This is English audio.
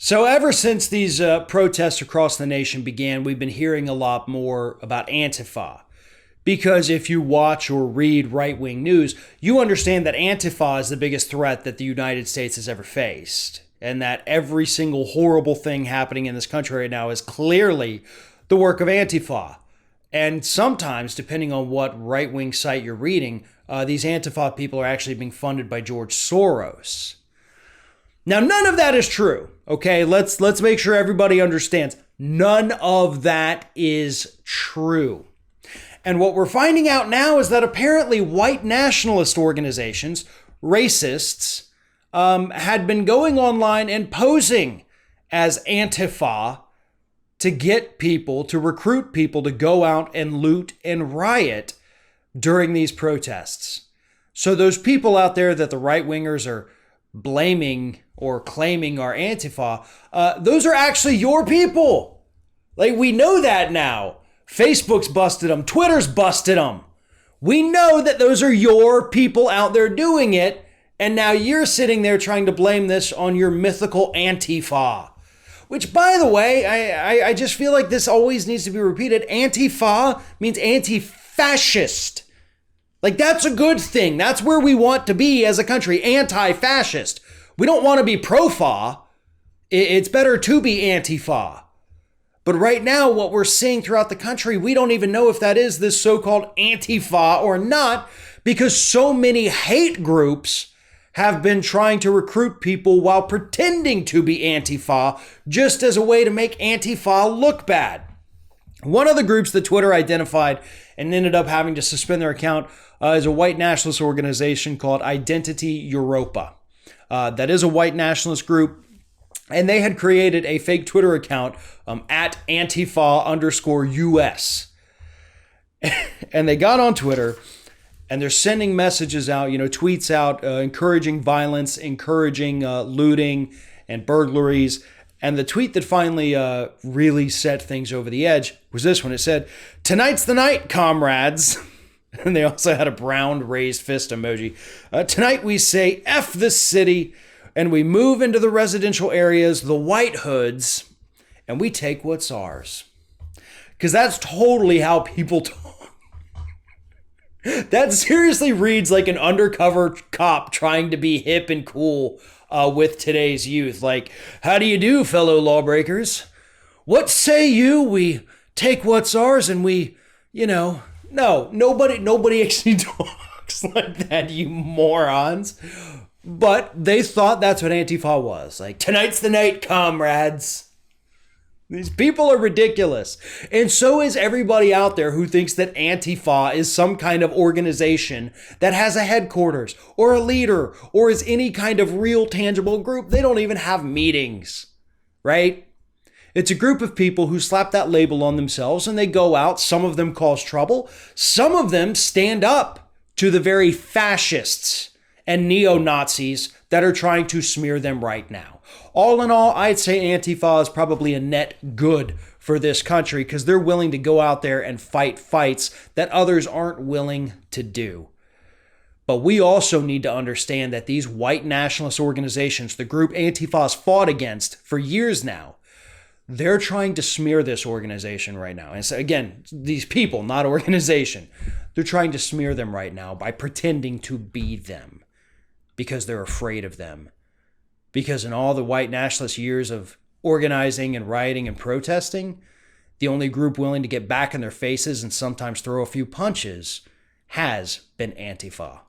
So, ever since these protests across the nation began, we've been hearing a lot more about Antifa. Because if you watch or read right wing news, you understand that Antifa is the biggest threat that the United States has ever faced. And that every single horrible thing happening in this country right now is clearly the work of Antifa. And sometimes, depending on what right wing site you're reading, these Antifa people are actually being funded by George Soros. Now, none of that is true. Okay, let's make sure everybody understands. None of that is true. And what we're finding out now is that apparently white nationalist organizations, racists, had been going online and posing as Antifa to get people, to recruit people to go out and loot and riot during these protests. So those people out there that the right wingers are blaming or claiming are Antifa, those are actually your people. Like, we know that now. Facebook's busted them. Twitter's busted them. We know that those are your people out there doing it. And now you're sitting there trying to blame this on your mythical Antifa. Which, by the way, I just feel like this always needs to be repeated. Antifa means anti-fascist. Like, that's a good thing. That's where we want to be as a country, anti-fascist. We don't want to be pro-fa. It's better to be anti-fa. But right now, what we're seeing throughout the country, we don't even know if that is this so-called Antifa or not, because so many hate groups have been trying to recruit people while pretending to be Antifa, just as a way to make Antifa look bad. One of the groups that Twitter identified and ended up having to suspend their account is a white nationalist organization called Identity Europa. That is a white nationalist group. And they had created a fake Twitter account at Antifa_US. And they got on Twitter and they're sending messages out, tweets out, encouraging violence, encouraging looting and burglaries. And the tweet that finally really set things over the edge was this one. It said, "Tonight's the night, comrades." And they also had a brown raised fist emoji. "Tonight we say F this city. And we move into the residential areas, the white hoods, and we take what's ours." Because that's totally how people talk. That seriously reads like an undercover cop trying to be hip and cool with today's youth. Like, "How do you do, fellow lawbreakers? What say you? We take what's ours and we, No, nobody actually talks like that, you morons. But they thought that's what Antifa was. Like, "Tonight's the night, comrades." These people are ridiculous. And so is everybody out there who thinks that Antifa is some kind of organization that has a headquarters or a leader or is any kind of real tangible group. They don't even have meetings, right? It's a group of people who slap that label on themselves and they go out. Some of them cause trouble. Some of them stand up to the very fascists and neo-Nazis that are trying to smear them right now. All in all, I'd say Antifa is probably a net good for this country because they're willing to go out there and fight fights that others aren't willing to do. But we also need to understand that these white nationalist organizations, the group Antifa's fought against for years now, they're trying to smear this organization right now. And so again, these people, not organization, they're trying to smear them right now by pretending to be them. Because they're afraid of them. Because in all the white nationalist years of organizing and rioting and protesting, the only group willing to get back in their faces and sometimes throw a few punches has been Antifa.